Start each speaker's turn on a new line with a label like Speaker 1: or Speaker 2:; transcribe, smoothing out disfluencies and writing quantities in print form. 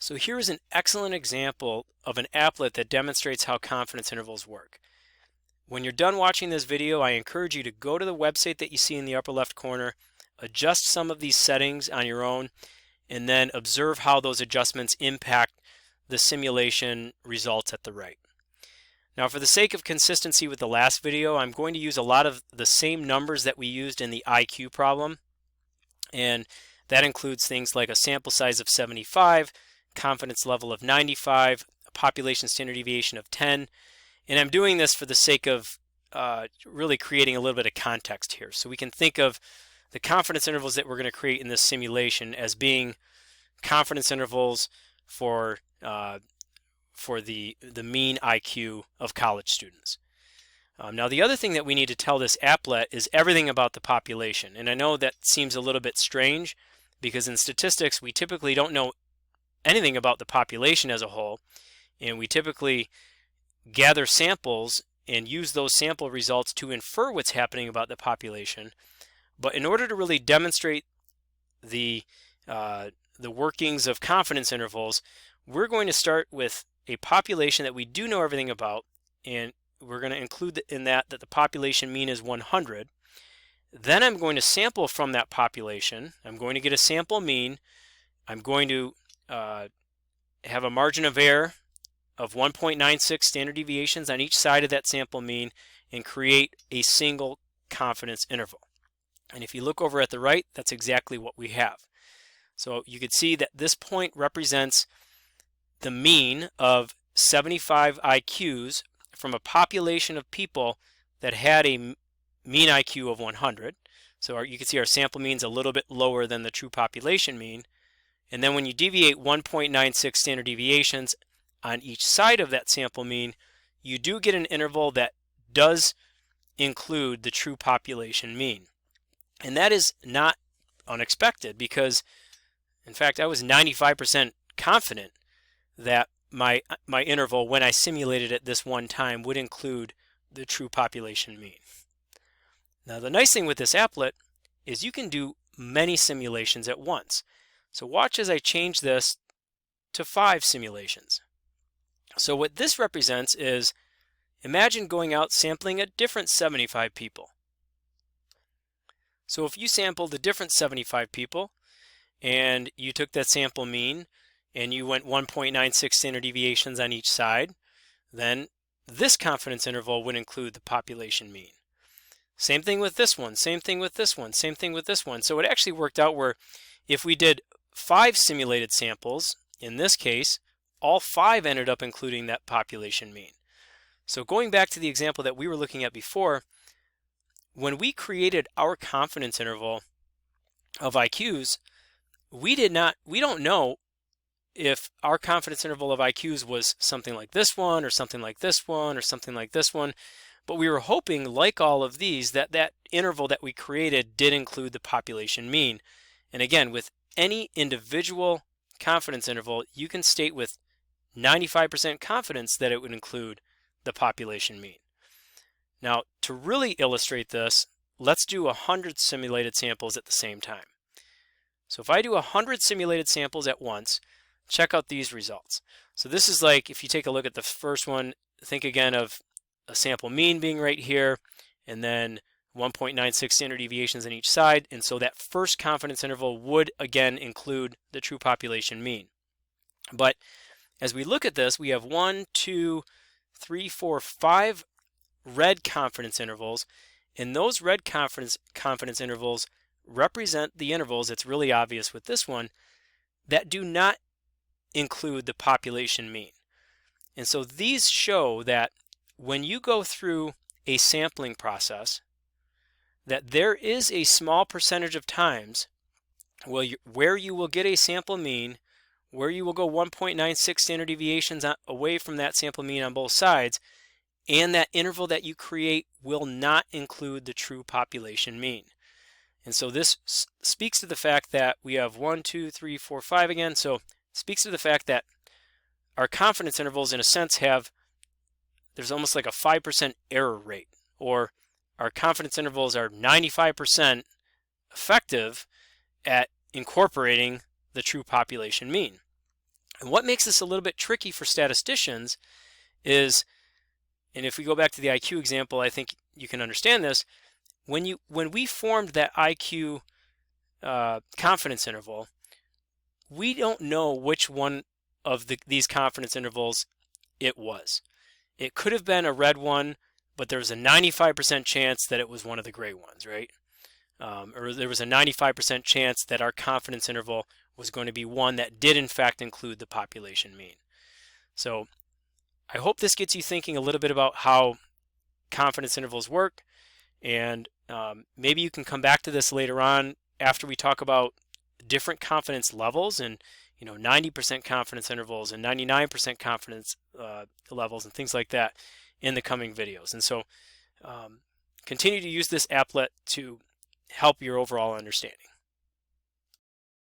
Speaker 1: So here is an excellent example of an applet that demonstrates how confidence intervals work. When you're done watching this video, I encourage you to go to the website that you see in the upper left corner, adjust some of these settings on your own, and then observe how those adjustments impact the simulation results at the right. Now, for the sake of consistency with the last video, I'm going to use a lot of the same numbers that we used in the IQ problem, and that includes things like a sample size of 75, confidence level of 95, a population standard deviation of 10, and I'm doing this for the sake of really creating a little bit of context here. So we can think of the confidence intervals that we're going to create in this simulation as being confidence intervals for the mean IQ of college students. Now the other thing that we need to tell this applet is everything about the population. And I know that seems a little bit strange because in statistics we typically don't know anything about the population as a whole, and we typically gather samples and use those sample results to infer what's happening about the population. But in order to really demonstrate the workings of confidence intervals, we're going to start with a population that we do know everything about, and we're going to include in that the population mean is 100. Then I'm going to sample from that population. I'm going to get a sample mean. I'm going to have a margin of error of 1.96 standard deviations on each side of that sample mean and create a single confidence interval. And if you look over at the right, that's exactly what we have. So you can see that this point represents the mean of 75 IQs from a population of people that had a mean IQ of 100. So you can see our sample mean is a little bit lower than the true population mean. And then when you deviate 1.96 standard deviations on each side of that sample mean, you do get an interval that does include the true population mean. And that is not unexpected because, in fact, I was 95% confident that my interval, when I simulated it this one time, would include the true population mean. Now, the nice thing with this applet is you can do many simulations at once. So watch as I change this to 5 simulations. So what this represents is, imagine going out sampling a different 75 people. So if you sampled a different 75 people and you took that sample mean and you went 1.96 standard deviations on each side, then this confidence interval would include the population mean. Same thing with this one, same thing with this one, same thing with this one. So it actually worked out where if we did 5 simulated samples, in this case, all 5 ended up including that population mean. So going back to the example that we were looking at before, when we created our confidence interval of IQs, we don't know if our confidence interval of IQs was something like this one or something like this one or something like this one, but we were hoping, like all of these, that that interval that we created did include the population mean. And again, with any individual confidence interval, you can state with 95% confidence that it would include the population mean. Now, to really illustrate this, let's do 100 simulated samples at the same time. So if I do 100 simulated samples at once, check out these results. So this is like, if you take a look at the first one, think again of a sample mean being right here, and then 1.96 standard deviations on each side, and so that first confidence interval would again include the true population mean. But as we look at this, we have 1, 2, 3, 4, 5 red confidence intervals, and those red confidence intervals represent the intervals, it's really obvious with this one, that do not include the population mean. And so these show that when you go through a sampling process, that there is a small percentage of times where you will get a sample mean, where you will go 1.96 standard deviations away from that sample mean on both sides, and that interval that you create will not include the true population mean. And so this speaks to the fact that we have 1, 2, 3, 4, 5 again. So it speaks to the fact that our confidence intervals, in a sense, there's almost like a 5% error rate, or our confidence intervals are 95% effective at incorporating the true population mean. And what makes this a little bit tricky for statisticians is, and if we go back to the IQ example, I think you can understand this. When we formed that IQ confidence interval, we don't know which one of these confidence intervals it was. It could have been a red one, but there was a 95% chance that it was one of the gray ones, right? Or there was a 95% chance that our confidence interval was going to be one that did in fact include the population mean. So I hope this gets you thinking a little bit about how confidence intervals work, and maybe you can come back to this later on after we talk about different confidence levels and 90% confidence intervals and 99% confidence levels and things like that in the coming videos. And so continue to use this applet to help your overall understanding.